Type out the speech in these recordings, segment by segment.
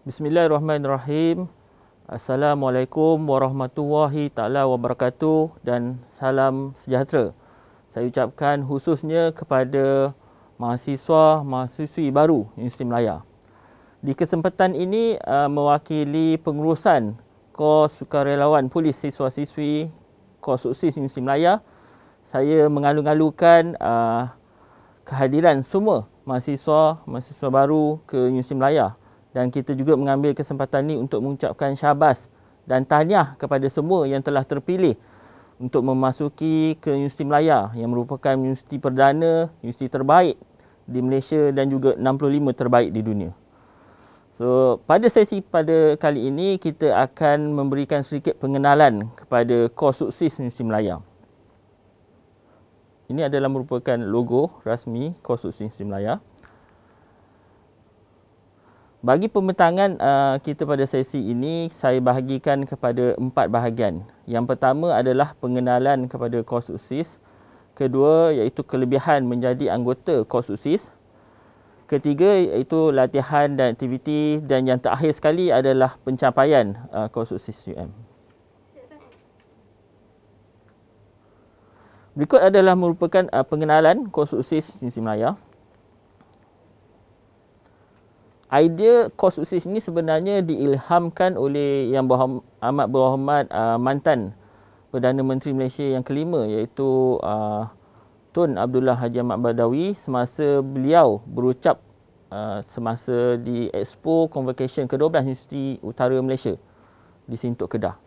Bismillahirrahmanirrahim. Assalamualaikum warahmatullahi taala wabarakatuh dan salam sejahtera. Saya ucapkan khususnya kepada mahasiswa-mahasiswi baru Universiti Melaya. Di kesempatan ini mewakili pengurusan Kos Sukarelawan Polis Siswa-siswi Kos Suksis Universiti Melaya, saya mengalu-alukan kehadiran semua mahasiswa baru ke Universiti Melaya, dan kita juga mengambil kesempatan ini untuk mengucapkan syabas dan tahniah kepada semua yang telah terpilih untuk memasuki ke Universiti Melaya yang merupakan universiti perdana, universiti terbaik di Malaysia dan juga 65 terbaik di dunia. So, pada sesi pada kali ini kita akan memberikan sedikit pengenalan kepada Kos Suksis Universiti Melaya. Ini adalah merupakan logo rasmi Kos Suksis Universiti Melaya. Bagi pembentangan kita pada sesi ini, saya bahagikan kepada 4 bahagian. Yang pertama adalah pengenalan kepada Kos Suksis. Kedua iaitu kelebihan menjadi anggota Kos Suksis. Ketiga iaitu latihan dan aktiviti, dan yang terakhir sekali adalah pencapaian Kos Suksis UM. Berikut adalah merupakan pengenalan Kos Suksis Universiti Melaya. Idea Kos Suksis ini sebenarnya diilhamkan oleh Yang Amat Berhormat mantan Perdana Menteri Malaysia yang kelima, iaitu Tun Abdullah Haji Ahmad Badawi, semasa beliau berucap semasa di Expo Convocation ke-12 Universiti Utara Malaysia di Sintok, Kedah.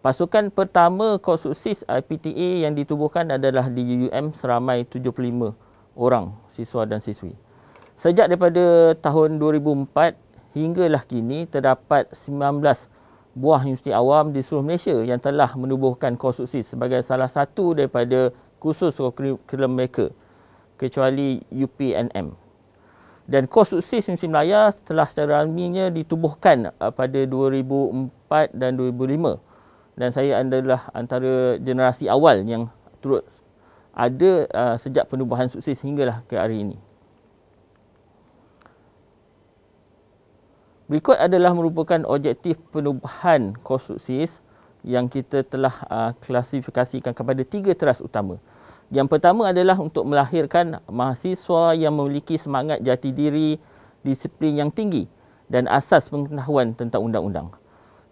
Pasukan pertama Kos Suksis IPTA yang ditubuhkan adalah di UM seramai 75 orang siswa dan siswi. Sejak daripada tahun 2004 hinggalah kini terdapat 19 buah universiti awam di seluruh Malaysia yang telah menubuhkan Kos Suksis sebagai salah satu daripada kursus kurikulum mereka, kecuali UPNM. Dan Kos Suksis Universiti Melaya telah secara rasminya ditubuhkan pada 2004 dan 2005. Dan saya adalah antara generasi awal yang turut ada sejak penubuhan Suksis hinggalah ke hari ini. Berikut adalah merupakan objektif penubuhan Kos Suksis yang kita telah klasifikasikan kepada 3 teras utama. Yang pertama adalah untuk melahirkan mahasiswa yang memiliki semangat jati diri, disiplin yang tinggi dan asas pengetahuan tentang undang-undang.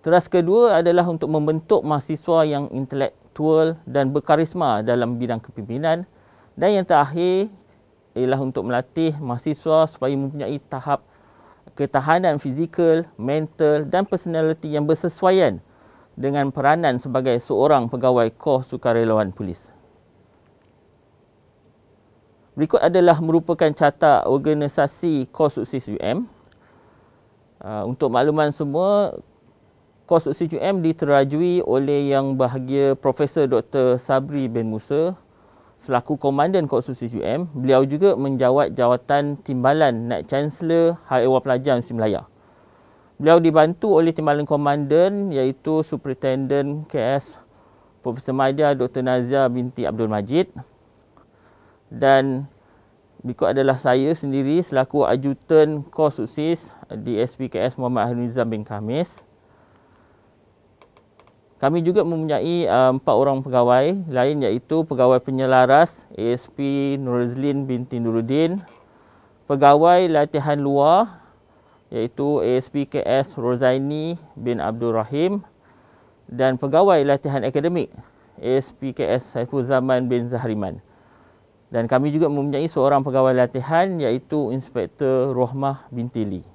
Teras kedua adalah untuk membentuk mahasiswa yang intelektual dan berkarisma dalam bidang kepimpinan. Dan yang terakhir ialah untuk melatih mahasiswa supaya mempunyai tahap ketahanan fizikal, mental dan personaliti yang bersesuaian dengan peranan sebagai seorang pegawai Kos Sukarelawan Polis. Berikut adalah merupakan carta organisasi Kos Suksis UM. Untuk makluman semua, Kos Suksis UM diterajui oleh Yang Bahagia Profesor Dr. Sabri bin Musa selaku Komandan Kos Suksis UM. Beliau juga menjawat jawatan Timbalan Naib Chancellor Hal Ehwal Pelajar Universiti Melaya. Beliau dibantu oleh Timbalan Komandan iaitu Superintendent KS Profesor Maidia Dr. Nazia binti Abdul Majid. Dan berikut adalah saya sendiri selaku Ajutan Kos Suksis di SPKS Muhammad Harizam bin Khamis. Kami juga mempunyai 4 orang pegawai lain, iaitu pegawai penyelaras ASP Nurizlin binti Nuruddin, pegawai latihan luar iaitu ASP KS Rozaini bin Abdul Rahim, dan pegawai latihan akademik ASP KS Saiful Zaman bin Zahriman. Dan kami juga mempunyai seorang pegawai latihan iaitu Inspektor Rohmah binti Lee.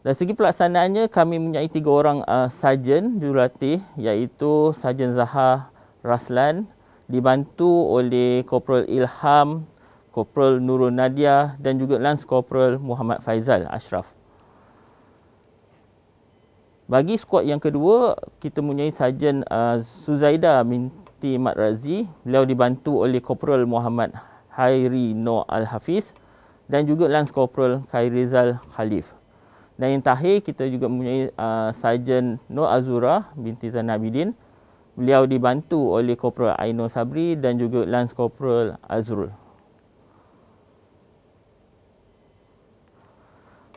Dari segi pelaksanaannya, kami mempunyai 3 orang sarjan jurulatih, iaitu Sarjan Zahar Raslan, dibantu oleh Korporal Ilham, Korporal Nurul Nadia dan juga Lance Korporal Muhammad Faizal Ashraf. Bagi skuad yang kedua, kita mempunyai Sarjan Suzaida binti Mat Razi. Beliau dibantu oleh Korporal Muhammad Hairi Noor Al-Hafiz dan juga Lance Korporal Khairizal Khalif. Dan yang terakhir, kita juga mempunyai Sarjan Nur Azura binti Zainal Abidin. Beliau dibantu oleh Korporal Ainur Sabri dan juga Lance Korporal Azrul.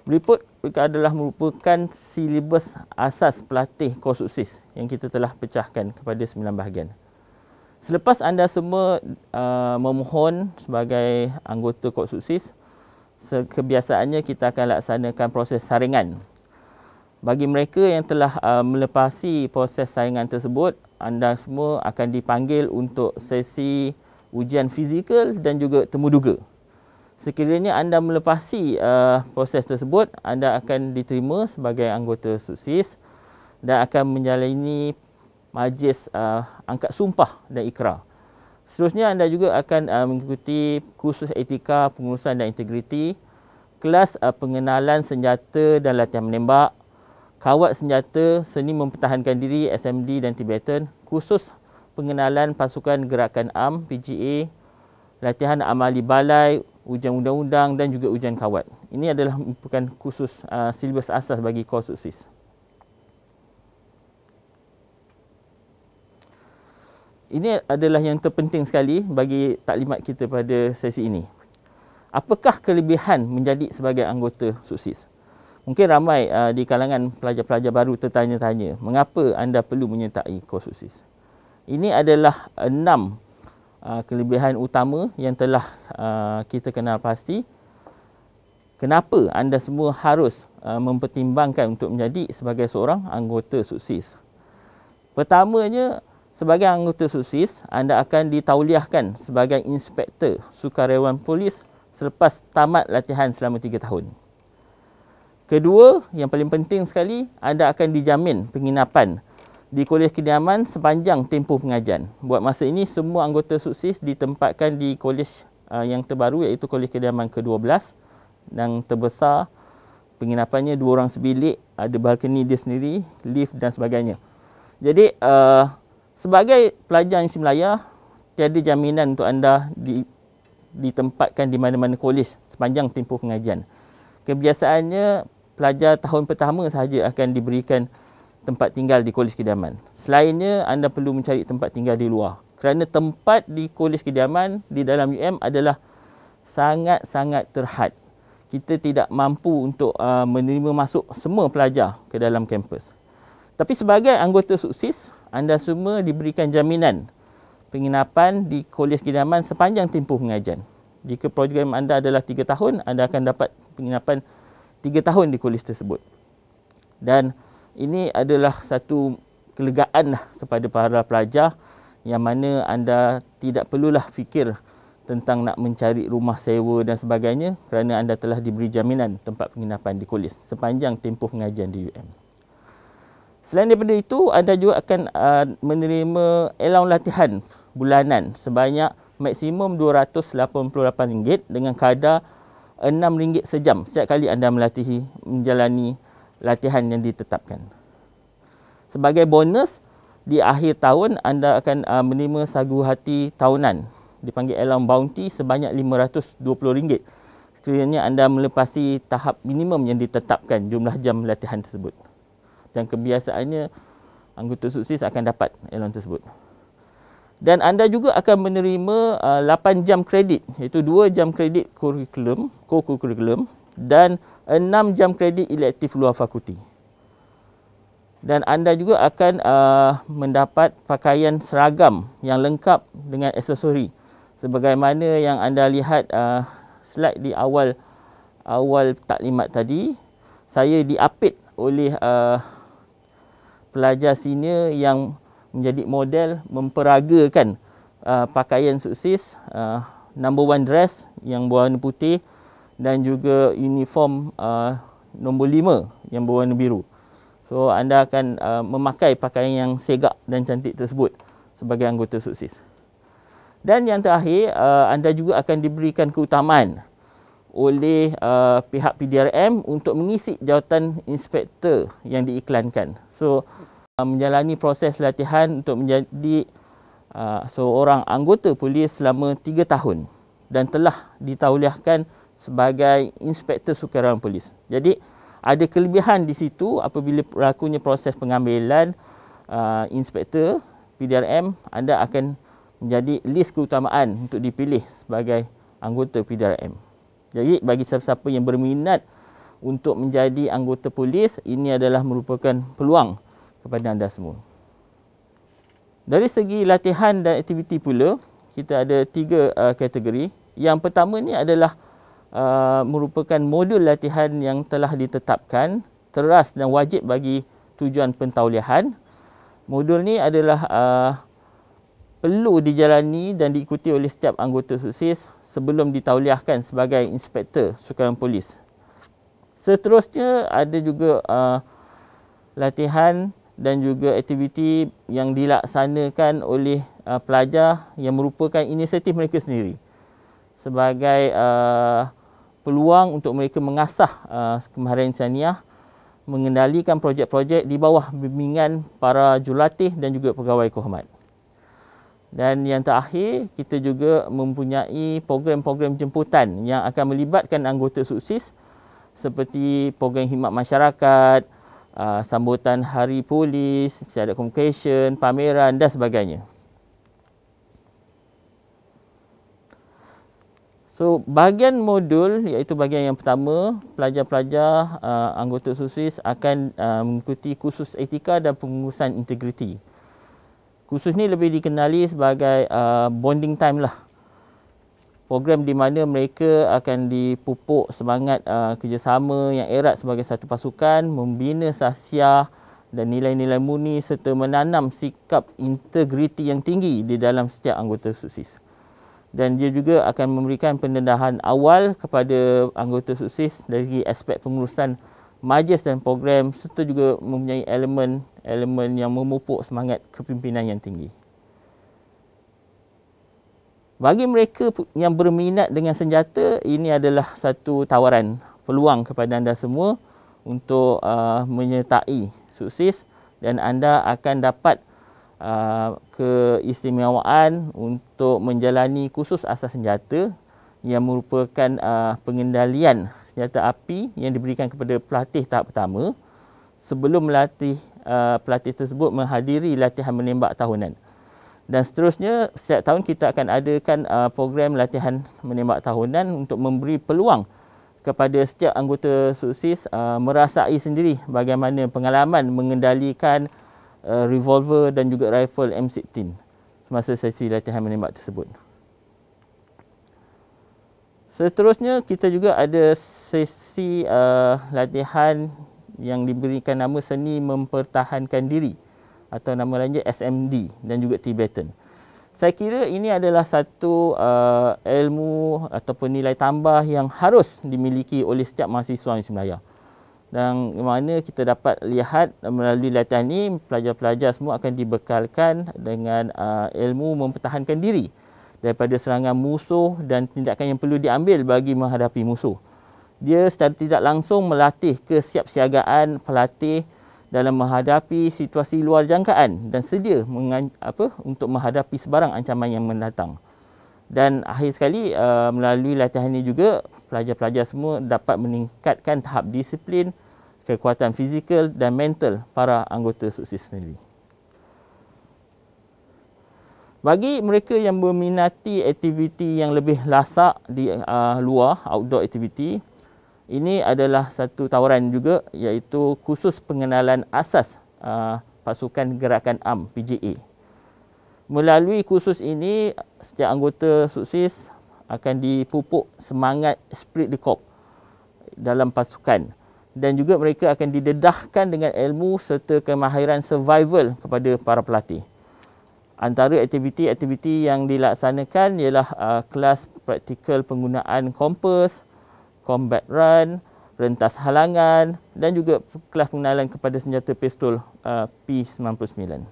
Berikut adalah merupakan silibus asas pelatih Korpsus yang kita telah pecahkan kepada 9 bahagian. Selepas anda semua memohon sebagai anggota Korpsus, kebiasaannya kita akan laksanakan proses saringan. Bagi mereka yang telah melepasi proses saringan tersebut, anda semua akan dipanggil untuk sesi ujian fizikal dan juga temuduga. Sekiranya anda melepasi proses tersebut, anda akan diterima sebagai anggota SUSIS dan akan menjalani majlis angkat sumpah dan ikrar. Seterusnya anda juga akan mengikuti kursus etika, pengurusan dan integriti, kelas pengenalan senjata dan latihan menembak, kawat senjata, seni mempertahankan diri, SMD dan Tibetan, kursus pengenalan pasukan gerakan AM, PGA, latihan amali balai, ujian undang-undang dan juga ujian kawat. Ini adalah merupakan kursus silibus asas bagi Korpsus. Ini adalah yang terpenting sekali bagi taklimat kita pada sesi ini. Apakah kelebihan menjadi sebagai anggota SUSIS? Mungkin ramai di kalangan pelajar-pelajar baru tertanya-tanya, mengapa anda perlu menyertai Korpsus? Ini adalah 6 kelebihan utama yang telah kita kenal pasti. Kenapa anda semua harus mempertimbangkan untuk menjadi sebagai seorang anggota SUSIS? Pertamanya, sebagai anggota SUSIS, anda akan ditauliahkan sebagai inspektor sukarelawan polis selepas tamat latihan selama 3 tahun. Kedua, yang paling penting sekali, anda akan dijamin penginapan di Kolej Kediaman sepanjang tempoh pengajian. Buat masa ini, semua anggota SUSIS ditempatkan di kolej yang terbaru iaitu Kolej Kediaman ke-12 yang terbesar. Penginapannya 2 orang sebilik, ada balkoni dia sendiri, lift dan sebagainya. Jadi, sebagai pelajar Universiti Melaya, tiada jaminan untuk anda ditempatkan di mana-mana kolej sepanjang tempoh pengajian. Kebiasaannya, pelajar tahun pertama sahaja akan diberikan tempat tinggal di Kolej Kediaman. Selainnya, anda perlu mencari tempat tinggal di luar. Kerana tempat di Kolej Kediaman di dalam UM adalah sangat-sangat terhad. Kita tidak mampu untuk menerima masuk semua pelajar ke dalam kampus. Tapi sebagai anggota SUSIS, anda semua diberikan jaminan penginapan di Kolej Kediaman sepanjang tempoh pengajian. Jika program anda adalah 3 tahun, anda akan dapat penginapan 3 tahun di kolej tersebut. Dan ini adalah satu kelegaan kepada para pelajar yang mana anda tidak perlulah fikir tentang nak mencari rumah sewa dan sebagainya kerana anda telah diberi jaminan tempat penginapan di kolej sepanjang tempoh pengajian di UM. Selain daripada itu, anda juga akan menerima allowance latihan bulanan sebanyak maksimum RM288 dengan kadar RM6 sejam setiap kali anda menjalani latihan yang ditetapkan. Sebagai bonus, di akhir tahun anda akan menerima sagu hati tahunan dipanggil allowance bounty sebanyak RM520 sekiranya anda melepasi tahap minimum yang ditetapkan jumlah jam latihan tersebut. Dan kebiasaannya anggota SUSIS akan dapat allowance tersebut. Dan anda juga akan menerima 8 jam kredit, iaitu 2 jam kredit co-curriculum dan 6 jam kredit elektif luar fakulti. Dan anda juga akan mendapat pakaian seragam yang lengkap dengan aksesori. Sebagaimana yang anda lihat slide di awal taklimat tadi, saya diapit oleh pelajar senior yang menjadi model memperagakan pakaian SUSIS, number 1 dress yang berwarna putih dan juga uniform nombor 5 yang berwarna biru. So anda akan memakai pakaian yang segak dan cantik tersebut sebagai anggota SUSIS. Dan yang terakhir, anda juga akan diberikan keutamaan oleh pihak PDRM untuk mengisi jawatan inspektor yang diiklankan. So menjalani proses latihan untuk menjadi seorang anggota polis selama 3 tahun dan telah ditauliahkan sebagai inspektor sukarelawan polis. Jadi ada kelebihan di situ apabila berlakunya proses pengambilan inspektor PDRM, anda akan menjadi list keutamaan untuk dipilih sebagai anggota PDRM. Jadi bagi siapa-siapa yang berminat untuk menjadi anggota polis, ini adalah merupakan peluang kepada anda semua. Dari segi latihan dan aktiviti pula, kita ada 3 kategori. Yang pertama ni adalah merupakan modul latihan yang telah ditetapkan, teras dan wajib bagi tujuan pentauliahan. Modul ni adalah perlu dijalani dan diikuti oleh setiap anggota SUSIS sebelum ditauliahkan sebagai inspektor sukaran polis. Seterusnya ada juga latihan dan juga aktiviti yang dilaksanakan oleh pelajar yang merupakan inisiatif mereka sendiri sebagai peluang untuk mereka mengasah kemahiran insaniah, mengendalikan projek-projek di bawah bimbingan para jurulatih dan juga pegawai kehormat. Dan yang terakhir, kita juga mempunyai program-program jemputan yang akan melibatkan anggota SUSIS seperti program khidmat masyarakat, sambutan hari polis, syahadat communication, pameran dan sebagainya. So, bahagian modul iaitu bahagian yang pertama, pelajar-pelajar anggota SUSIS akan mengikuti kursus etika dan pengurusan integriti. Kursus ni lebih dikenali sebagai bonding time lah. Program di mana mereka akan dipupuk semangat kerjasama yang erat sebagai satu pasukan, membina sahsiah dan nilai-nilai murni serta menanam sikap integriti yang tinggi di dalam setiap anggota SUSIS. Dan dia juga akan memberikan pendedahan awal kepada anggota SUSIS dari aspek pengurusan majlis dan program serta juga mempunyai elemen yang memupuk semangat kepimpinan yang tinggi. Bagi mereka yang berminat dengan senjata, ini adalah satu tawaran peluang kepada anda semua untuk menyertai SUSIS dan anda akan dapat keistimewaan untuk menjalani kursus asas senjata yang merupakan pengendalian senjata api yang diberikan kepada pelatih tahap pertama sebelum pelatih tersebut menghadiri latihan menembak tahunan. Dan seterusnya, setiap tahun kita akan adakan program latihan menembak tahunan untuk memberi peluang kepada setiap anggota SUSIS merasai sendiri bagaimana pengalaman mengendalikan revolver dan juga rifle M16 semasa sesi latihan menembak tersebut. Seterusnya, kita juga ada sesi latihan yang diberikan nama seni mempertahankan diri atau nama lainnya SMD dan juga Tibetan. Saya kira ini adalah satu ilmu ataupun nilai tambah yang harus dimiliki oleh setiap mahasiswa Misi Melayu. Dan mana kita dapat lihat melalui latihan ini, pelajar-pelajar semua akan dibekalkan dengan ilmu mempertahankan diri daripada serangan musuh dan tindakan yang perlu diambil bagi menghadapi musuh. Dia secara tidak langsung melatih kesiapsiagaan pelatih dalam menghadapi situasi luar jangkaan dan sedia untuk menghadapi sebarang ancaman yang mendatang. Dan akhir sekali, melalui latihan ini juga, pelajar-pelajar semua dapat meningkatkan tahap disiplin, kekuatan fizikal dan mental para anggota SUSIS sendiri. Bagi mereka yang meminati aktiviti yang lebih lasak di luar, outdoor activity, ini adalah satu tawaran juga iaitu kursus pengenalan asas pasukan gerakan AM PGA. Melalui kursus ini, setiap anggota SUSIS akan dipupuk semangat spirit de corps dalam pasukan dan juga mereka akan didedahkan dengan ilmu serta kemahiran survival kepada para pelatih. Antara aktiviti-aktiviti yang dilaksanakan ialah kelas praktikal penggunaan kompas, combat run, rentas halangan dan juga kelas pengenalan kepada senjata pistol P99.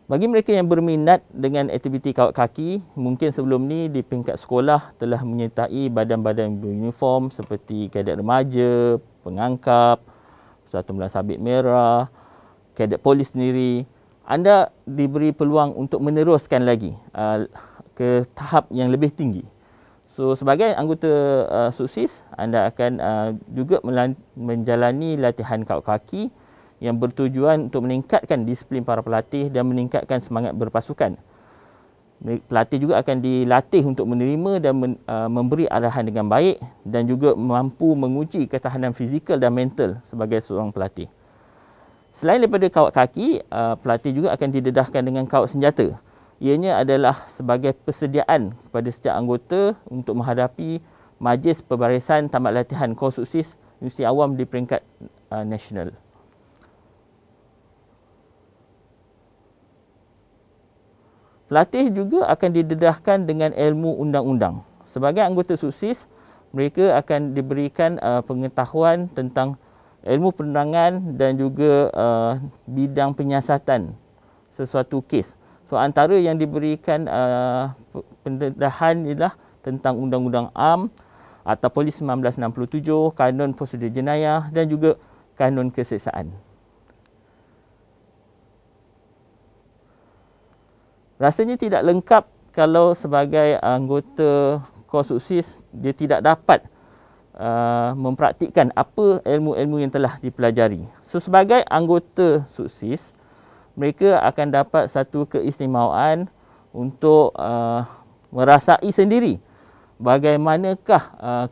Bagi mereka yang berminat dengan aktiviti kawat kaki, mungkin sebelum ni di peringkat sekolah telah menyertai badan-badan beruniform seperti kadet remaja, pengangkap, Persatuan Belah Sabit Merah, kadet polis sendiri. Anda diberi peluang untuk meneruskan lagi ke tahap yang lebih tinggi. So, sebagai anggota SUSIS, anda akan juga menjalani latihan kawat kaki yang bertujuan untuk meningkatkan disiplin para pelatih dan meningkatkan semangat berpasukan. Pelatih juga akan dilatih untuk menerima dan memberi arahan dengan baik dan juga mampu menguji ketahanan fizikal dan mental sebagai seorang pelatih. Selain daripada kawat kaki, pelatih juga akan didedahkan dengan kawat senjata. Ianya adalah sebagai persediaan kepada setiap anggota untuk menghadapi majlis pembarisan tamat latihan Korpsus Universiti Awam di peringkat nasional. Pelatih juga akan didedahkan dengan ilmu undang-undang. Sebagai anggota SUSIS, mereka akan diberikan pengetahuan tentang ilmu penerangan dan juga bidang penyiasatan sesuatu kes. So antara yang diberikan pendedahan ialah tentang Undang-Undang AM atau Polis 1967, Kanun Prosedur Jenayah dan juga Kanun Keseksaan. Rasanya tidak lengkap kalau sebagai anggota Korpsus dia tidak dapat mempraktikkan apa ilmu-ilmu yang telah dipelajari. So sebagai anggota SUSIS, mereka akan dapat satu keistimewaan untuk merasai sendiri bagaimanakah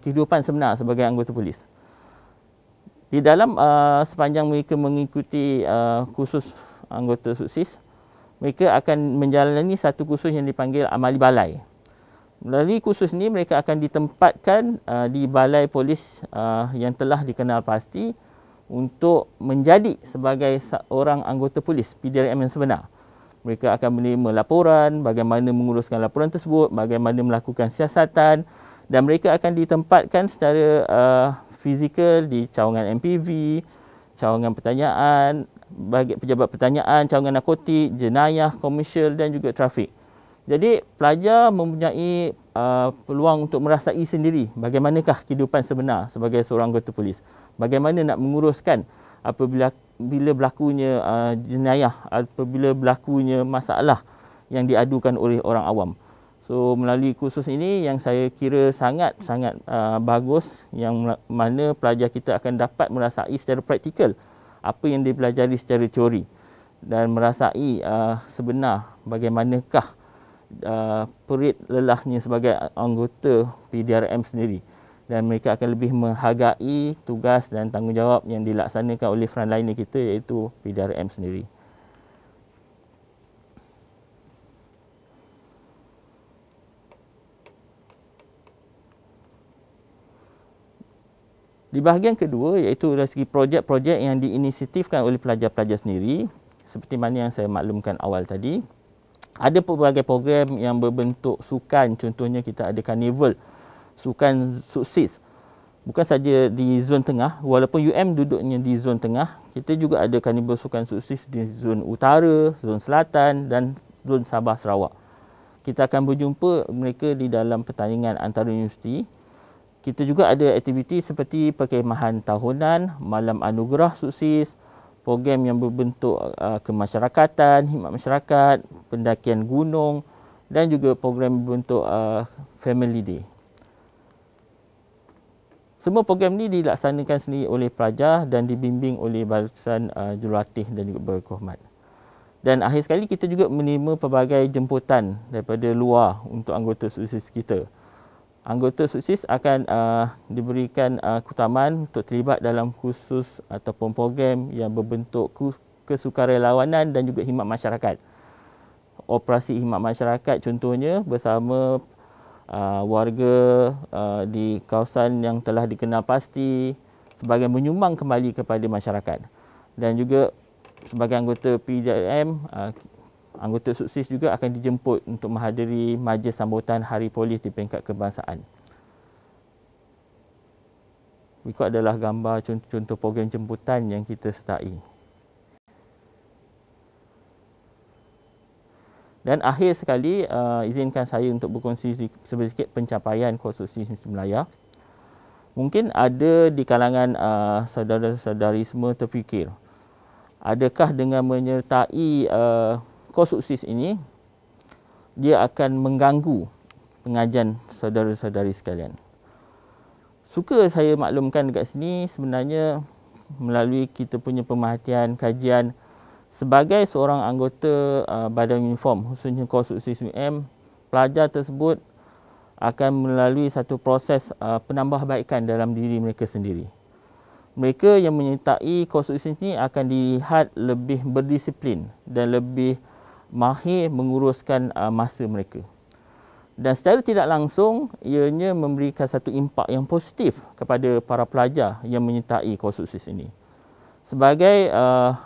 kehidupan sebenar sebagai anggota polis. Di dalam sepanjang mereka mengikuti kursus anggota SUSIS, mereka akan menjalani satu kursus yang dipanggil amali balai. Melalui kursus ini, mereka akan ditempatkan di balai polis yang telah dikenal pasti untuk menjadi sebagai seorang anggota polis PDRM yang sebenar. Mereka akan menerima laporan, bagaimana menguruskan laporan tersebut, bagaimana melakukan siasatan dan mereka akan ditempatkan secara fizikal di cawangan MPV, cawangan pertanyaan, bagi pejabat pertanyaan, cawangan narkotik, jenayah, komersial dan juga trafik. Jadi pelajar mempunyai peluang untuk merasai sendiri bagaimanakah kehidupan sebenar sebagai seorang anggota polis. Bagaimana nak menguruskan apabila berlakunya jenayah, apabila berlakunya masalah yang diadukan oleh orang awam. So melalui kursus ini yang saya kira sangat-sangat bagus, yang mana pelajar kita akan dapat merasai secara praktikal apa yang dipelajari secara teori dan merasai sebenar bagaimanakah perit lelahnya sebagai anggota PDRM sendiri, dan mereka akan lebih menghargai tugas dan tanggungjawab yang dilaksanakan oleh frontliner kita iaitu PDRM sendiri. Di bahagian kedua iaitu dari segi projek-projek yang diinisiatifkan oleh pelajar-pelajar sendiri, seperti mana yang saya maklumkan awal tadi. Ada pelbagai program yang berbentuk sukan, contohnya kita ada karnival sukan SUSIS. Bukan saja di zon tengah, walaupun UM duduknya di zon tengah, kita juga ada karnival sukan SUSIS di zon utara, zon selatan dan zon Sabah Sarawak. Kita akan berjumpa mereka di dalam pertandingan antara universiti. Kita juga ada aktiviti seperti perkemahan tahunan, malam anugerah SUSIS, program yang berbentuk kemasyarakatan, khidmat masyarakat, pendakian gunung dan juga program berbentuk family day. Semua program ini dilaksanakan sendiri oleh pelajar dan dibimbing oleh barisan jurulatih dan juga berhormat. Dan akhir sekali kita juga menerima pelbagai jemputan daripada luar untuk anggota SUSIS kita. Anggota SUSIS akan diberikan keutamaan untuk terlibat dalam kursus ataupun program yang berbentuk kesukarelawanan dan juga khidmat masyarakat. Operasi khidmat masyarakat contohnya bersama warga di kawasan yang telah dikenal pasti sebagai menyumbang kembali kepada masyarakat. Dan juga sebagai anggota PDRM, anggota SUSIS juga akan dijemput untuk menghadiri majlis sambutan Hari Polis di peringkat kebangsaan. Berikut adalah gambar contoh program jemputan yang kita sertai. Dan akhir sekali, izinkan saya untuk berkongsi sedikit pencapaian Korpsus SUSIS Melaya. Mungkin ada di kalangan saudara-saudari semua terfikir, adakah dengan menyertai Korpsus SUSIS ini, dia akan mengganggu pengajian saudara-saudari sekalian. Suka saya maklumkan dekat sini, sebenarnya melalui kita punya pemerhatian, kajian, sebagai seorang anggota badan uniform, khususnya Korpsus SUSIS UM, pelajar tersebut akan melalui satu proses penambahbaikan dalam diri mereka sendiri. Mereka yang menyertai kos USIS ini akan dilihat lebih berdisiplin dan lebih mahir menguruskan masa mereka. Dan secara tidak langsung, ianya memberikan satu impak yang positif kepada para pelajar yang menyertai kos USIS ini. Sebagai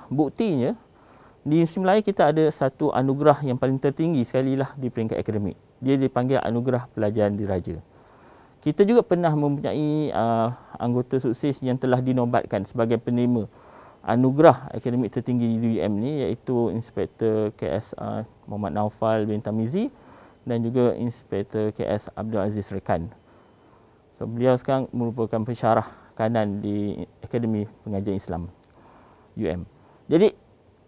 buktinya, di Universiti Melayu kita ada satu anugerah yang paling tertinggi sekali lah di peringkat akademik. Dia dipanggil Anugerah Pelajaran Diraja. Kita juga pernah mempunyai anggota sukses yang telah dinobatkan sebagai penerima anugerah akademik tertinggi di UM ni, iaitu Inspektor KS Muhammad Naufal bin Tamizi dan juga Inspektor KS Abdul Aziz Rekan. So, beliau sekarang merupakan pensyarah kanan di Akademi Pengajian Islam UM. Jadi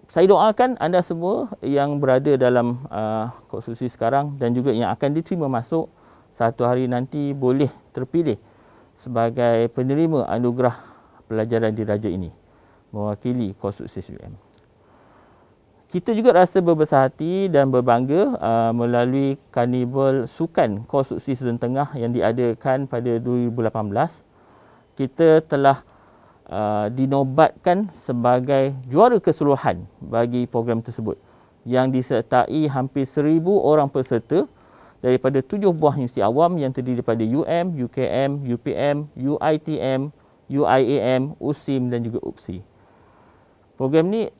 saya doakan anda semua yang berada dalam kos USIS sekarang dan juga yang akan diterima masuk satu hari nanti boleh terpilih sebagai penerima anugerah pelajaran diraja ini mewakili kos USIS UM. Kita juga rasa berbesar hati dan berbangga melalui karnival sukan kos USIS Zon Tengah yang diadakan pada 2018. Kita telah dinobatkan sebagai juara keseluruhan bagi program tersebut yang disertai hampir 1,000 orang peserta daripada 7 buah universiti awam yang terdiri daripada UM, UKM, UPM, UITM, UIAM, USIM dan juga UPSI. Program ni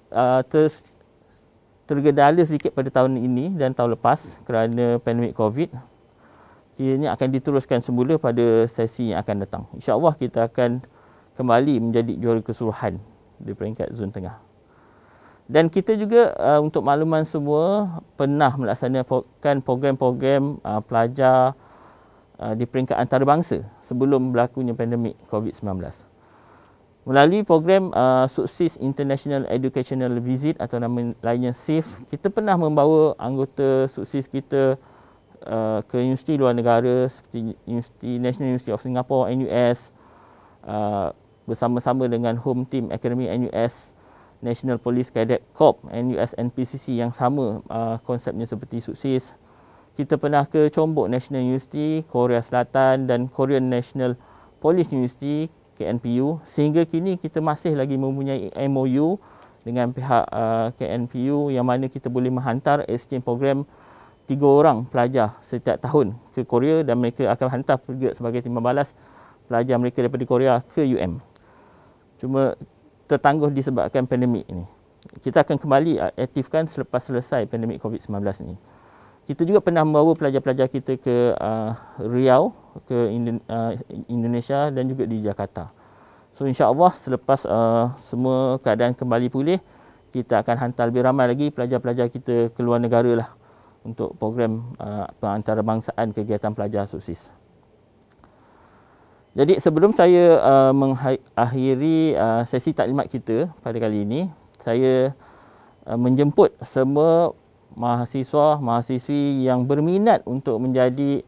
tergedala sedikit pada tahun ini dan tahun lepas kerana pandemik COVID. Ini akan diteruskan semula pada sesi yang akan datang. InsyaAllah kita akan kembali menjadi juara keseluruhan di peringkat Zon Tengah. Dan kita juga untuk makluman semua pernah melaksanakan program-program pelajar di peringkat antarabangsa sebelum berlakunya pandemik COVID-19. Melalui program Sukses International Educational Visit atau nama lainnya SIF, kita pernah membawa anggota sukses kita ke universiti luar negara seperti National University of Singapore, NUS, bersama-sama dengan home team Akademi NUS, National Police Cadet Corps, NUS NPCC yang sama konsepnya seperti sukses. Kita pernah ke Chonbuk National University, Korea Selatan dan Korean National Police University, KNPU. Sehingga kini kita masih lagi mempunyai MOU dengan pihak KNPU yang mana kita boleh menghantar exchange program 3 orang pelajar setiap tahun ke Korea dan mereka akan hantar juga sebagai timbal balas pelajar mereka daripada Korea ke UM. Cuma tertangguh disebabkan pandemik ini. Kita akan kembali aktifkan selepas selesai pandemik COVID-19 ini. Kita juga pernah membawa pelajar-pelajar kita ke Riau, ke Indonesia dan juga di Jakarta. So insya-Allah selepas semua keadaan kembali pulih, kita akan hantar lebih ramai lagi pelajar-pelajar kita ke luar negara lah untuk program pengantarbangsaan kegiatan pelajar sukses. Jadi sebelum saya mengakhiri sesi taklimat kita pada kali ini, saya menjemput semua mahasiswa-mahasiswi yang berminat untuk menjadi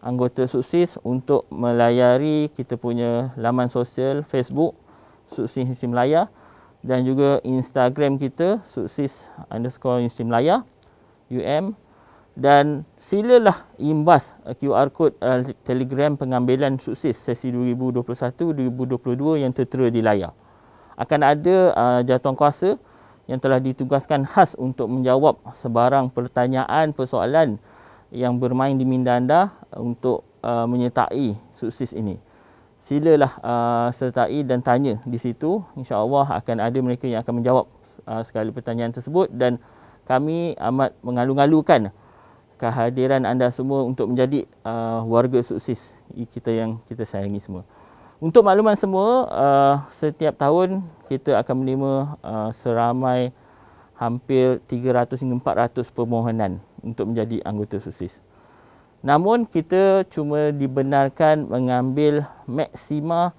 anggota sukses untuk melayari kita punya laman sosial Facebook Sukses Universiti Melaya dan juga Instagram kita sukses_Universiti Melaya UM, dan silalah imbas QR kod Telegram pengambilan sukses sesi 2021-2022 yang tertera di layar. Akan ada jawatankuasa yang telah ditugaskan khas untuk menjawab sebarang pertanyaan, persoalan yang bermain di minda anda untuk menyertai sukses ini. Silalah sertai dan tanya di situ. InsyaAllah akan ada mereka yang akan menjawab segala pertanyaan tersebut dan kami amat mengalu-alukan kehadiran anda semua untuk menjadi warga sukses kita yang kita sayangi semua. Untuk makluman semua, setiap tahun kita akan menerima seramai hampir 300 hingga 400 permohonan untuk menjadi anggota sukses. Namun kita cuma dibenarkan mengambil maksima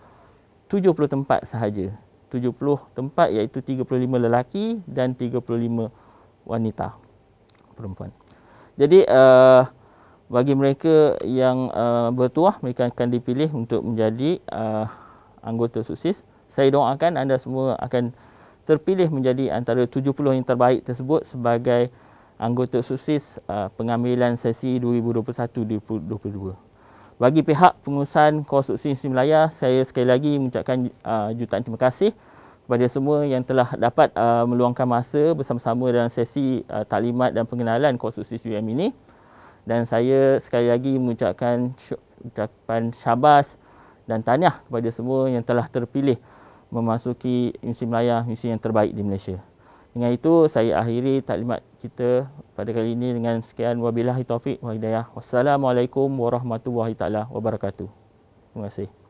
70 tempat sahaja. 70 tempat iaitu 35 lelaki dan 35 wanita perempuan. Jadi bagi mereka yang bertuah, mereka akan dipilih untuk menjadi anggota sukses. Saya doakan anda semua akan terpilih menjadi antara 70 yang terbaik tersebut sebagai anggota SUSIS pengambilan sesi 2021-2022. Bagi pihak pengurusan kos SUSIS Musim Melaya, saya sekali lagi mengucapkan jutaan terima kasih kepada semua yang telah dapat meluangkan masa bersama-sama dalam sesi taklimat dan pengenalan kos SUSIS UM ini. Dan saya sekali lagi mengucapkan ucapan syabas dan tahniah kepada semua yang telah terpilih memasuki Musim Melaya, musim yang terbaik di Malaysia. Dengan itu, saya akhiri taklimat kita pada kali ini dengan sekian, wabillahi taufiq wa hidayah. Wassalamualaikum warahmatullahi taala wabarakatuh. Terima kasih.